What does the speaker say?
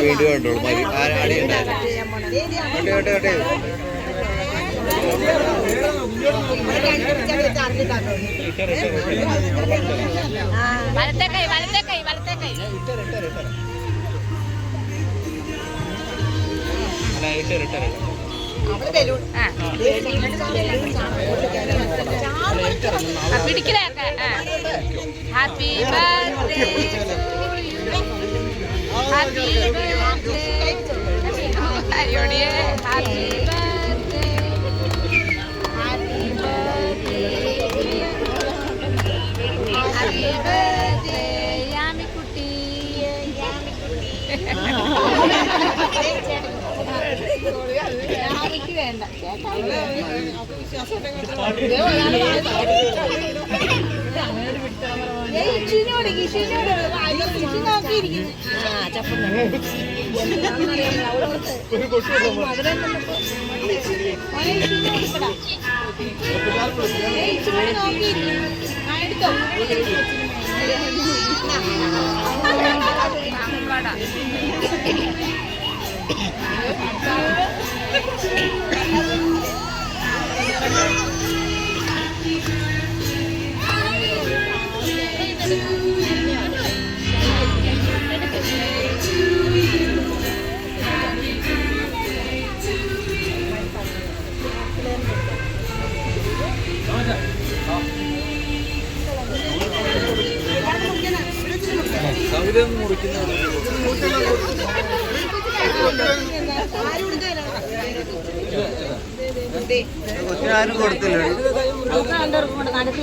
വീണ്ടും കണ്ടോളൂ മതി വലത്തെ കൈ വലത്തെ കൈ വലത്തെ കൈ പിടിക്കലൊക്കെ ഹാപ്പി ബർത്ത്ഡേ ഹാപ്പി ബർത്ത്ഡേ അരിയോടിയെ happy birthday happy birthday happy birthday Yamikutty വേണ്ട കൊച്ചിനാരും കൊടുത്തില്ല നടത്തി